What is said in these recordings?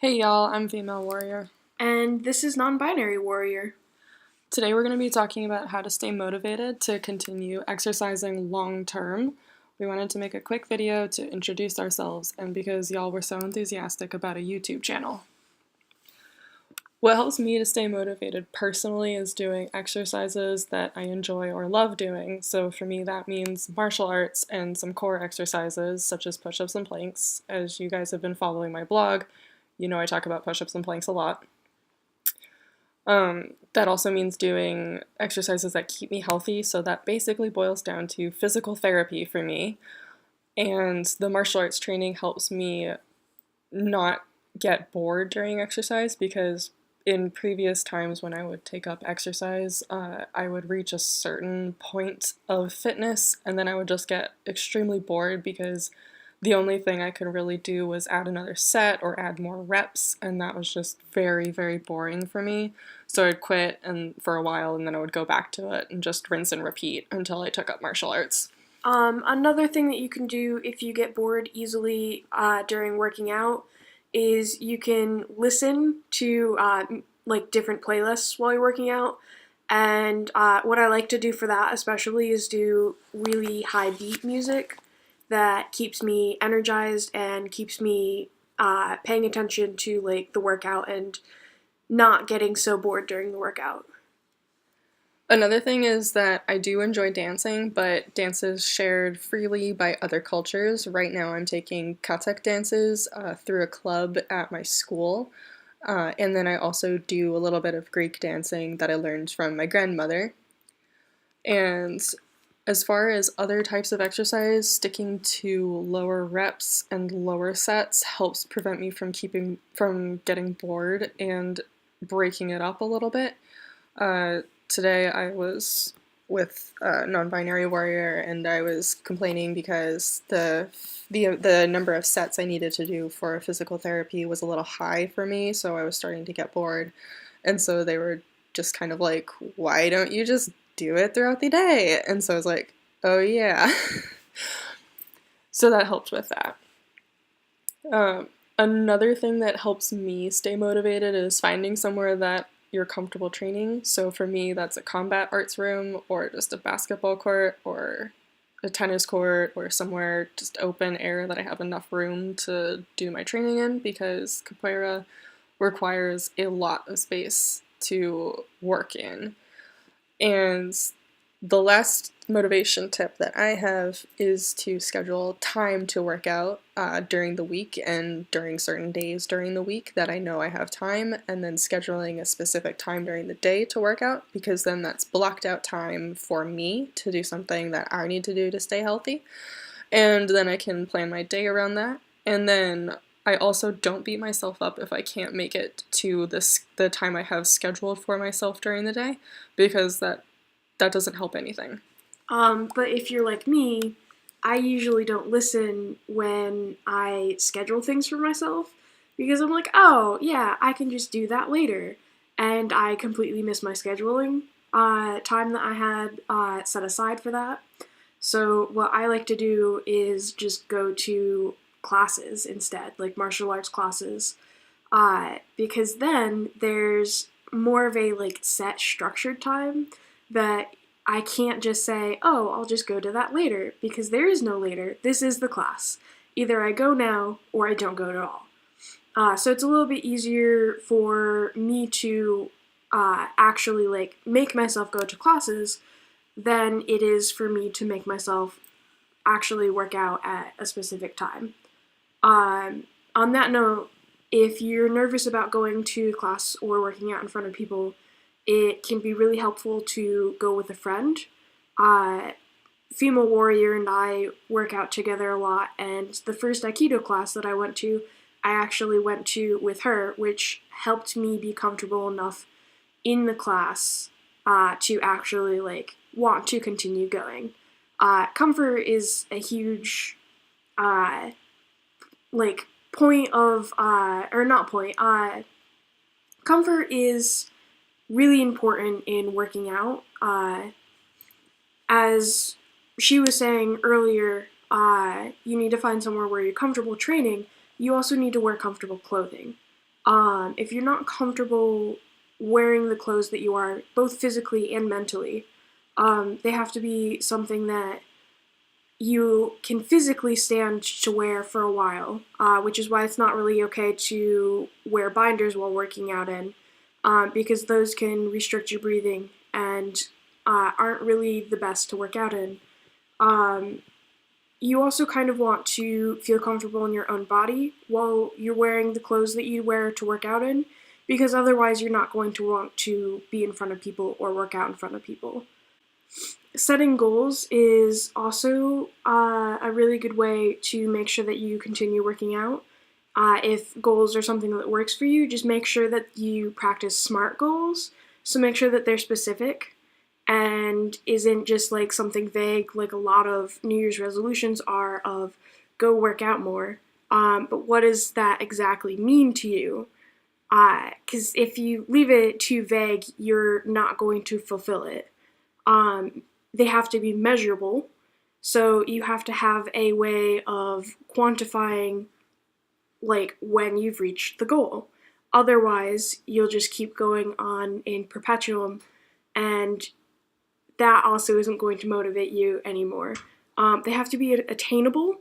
Hey y'all, I'm Female Warrior. And this is Non-Binary Warrior. Today we're going to be talking about how to stay motivated to continue exercising long term. We wanted to make a quick video to introduce ourselves and because y'all were so enthusiastic about a YouTube channel. What helps me to stay motivated personally is doing exercises that I enjoy or love doing. So for me that means martial arts and some core exercises such as push-ups and planks. As you guys have been following my blog, you know I talk about push-ups and planks a lot. That also means doing exercises that keep me healthy, so that basically boils down to physical therapy for me. And the martial arts training helps me not get bored during exercise because in previous times when I would take up exercise, I would reach a certain point of fitness and then I would just get extremely bored because the only thing I could really do was add another set or add more reps, and that was just very, very boring for me. So I'd quit and for a while, and then I would go back to it and just rinse and repeat until I took up martial arts. Another thing that you can do if you get bored easily during working out is you can listen to different playlists while you're working out. And what I like to do for that especially is do really high beat music that keeps me energized and keeps me paying attention to the workout and not getting so bored during the workout. Another thing is that I do enjoy dancing, but dance is shared freely by other cultures. Right now I'm taking Katek dances through a club at my school. And then I also do a little bit of Greek dancing that I learned from my grandmother. And as far as other types of exercise, sticking to lower reps and lower sets helps prevent me from getting bored and breaking it up a little bit. Today I was with Non-Binary Warrior and I was complaining because the number of sets I needed to do for physical therapy was a little high for me, so I was starting to get bored. And so they were just kind of like, why don't you just do it throughout the day? And so I was like, oh yeah. So that helped with that. Another thing that helps me stay motivated is finding somewhere that you're comfortable training. So for me, that's a combat arts room or just a basketball court or a tennis court or somewhere just open air that I have enough room to do my training in because capoeira requires a lot of space to work in. And the last motivation tip that I have is to schedule time to work out during the week and during certain days during the week that I know I have time, and then scheduling a specific time during the day to work out because then that's blocked out time for me to do something that I need to do to stay healthy, and then I can plan my day around that. And then I also don't beat myself up if I can't make it to the time I have scheduled for myself during the day because that doesn't help anything. But if you're like me, I usually don't listen when I schedule things for myself because I'm like, oh, yeah, I can just do that later. And I completely miss my scheduling time that I had set aside for that. So what I like to do is just go to classes instead, like martial arts classes, because then there's more of a set structured time that I can't just say, oh, I'll just go to that later, because there is no later. This is the class. Either I go now or I don't go at all. So it's a little bit easier for me to actually make myself go to classes than it is for me to make myself actually work out at a specific time. On that note, if you're nervous about going to class or working out in front of people, it can be really helpful to go with a friend. Female Warrior and I work out together a lot, and the first Aikido class that I went to, I actually went to with her, which helped me be comfortable enough in the class to actually want to continue going. Comfort is a huge point of or not point. Comfort is really important in working out. As she was saying earlier, you need to find somewhere where you're comfortable training. You also need to wear comfortable clothing. If you're not comfortable wearing the clothes that you are, both physically and mentally, they have to be something that you can physically stand to wear for a while, which is why it's not really okay to wear binders while working out in, because those can restrict your breathing and aren't really the best to work out in. You also kind of want to feel comfortable in your own body while you're wearing the clothes that you wear to work out in, because otherwise you're not going to want to be in front of people or work out in front of people. Setting goals is also a really good way to make sure that you continue working out. If goals are something that works for you, just make sure that you practice SMART goals. So make sure that they're specific and isn't just like something vague like a lot of New Year's resolutions are of go work out more. But what does that exactly mean to you? Because if you leave it too vague, you're not going to fulfill it. They have to be measurable, so you have to have a way of quantifying like when you've reached the goal. Otherwise, you'll just keep going on in perpetuum, and that also isn't going to motivate you anymore. They have to be attainable.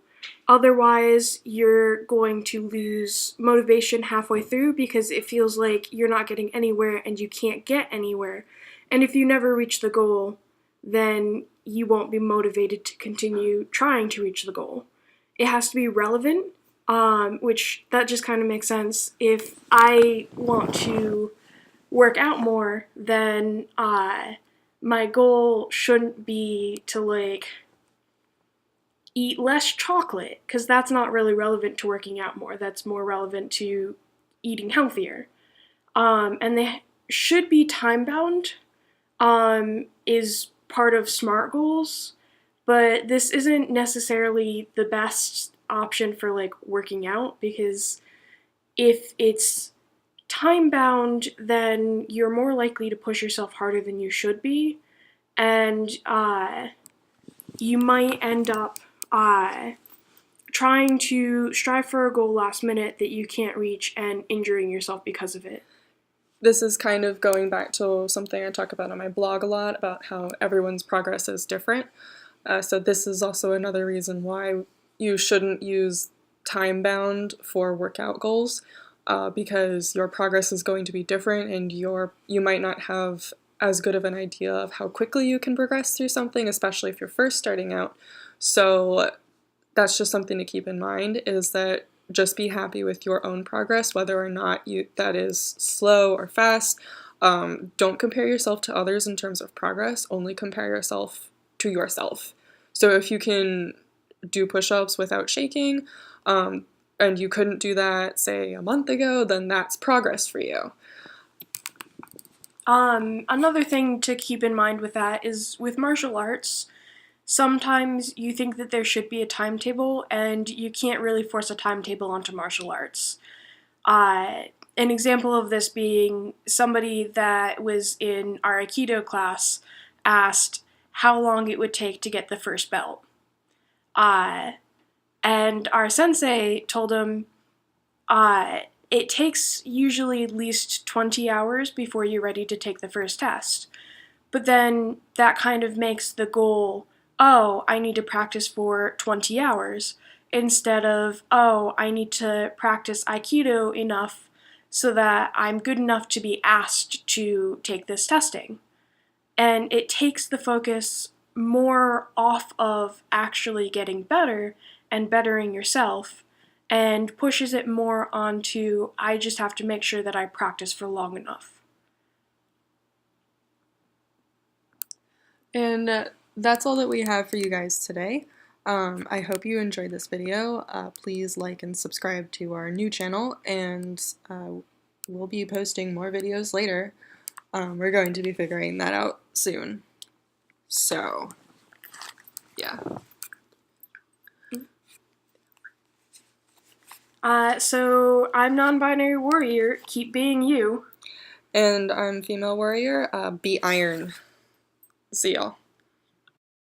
Otherwise, you're going to lose motivation halfway through because it feels like you're not getting anywhere and you can't get anywhere. And if you never reach the goal, then you won't be motivated to continue trying to reach the goal. It has to be relevant, which that just kind of makes sense. If I want to work out more, then my goal shouldn't be to like eat less chocolate, because that's not really relevant to working out more. That's more relevant to eating healthier. And they should be time bound, is part of SMART goals, but this isn't necessarily the best option for like working out, because if it's time bound, then you're more likely to push yourself harder than you should be, and you might end up trying to strive for a goal last minute that you can't reach and injuring yourself because of it. This is kind of going back to something I talk about on my blog a lot, about how everyone's progress is different. So this is also another reason why you shouldn't use time-bound for workout goals, because your progress is going to be different, and you might not have as good of an idea of how quickly you can progress through something, especially if you're first starting out. So that's just something to keep in mind, is that just be happy with your own progress, whether or not that is slow or fast. Don't compare yourself to others in terms of progress, only compare yourself to yourself. So if you can do push-ups without shaking, and you couldn't do that, say, a month ago, then that's progress for you. Another thing to keep in mind with that is with martial arts, sometimes you think that there should be a timetable, and you can't really force a timetable onto martial arts. An example of this being somebody that was in our Aikido class asked how long it would take to get the first belt. And our sensei told him, it takes usually at least 20 hours before you're ready to take the first test. But then that kind of makes the goal, oh, I need to practice for 20 hours, instead of, oh, I need to practice Aikido enough so that I'm good enough to be asked to take this testing. And it takes the focus more off of actually getting better and bettering yourself, and pushes it more onto, I just have to make sure that I practice for long enough. And that's all that we have for you guys today. I hope you enjoyed this video. Please like and subscribe to our new channel, and we'll be posting more videos later. We're going to be figuring that out soon. So, yeah. So I'm non-binary warrior, keep being you. And I'm female warrior, be iron. See y'all.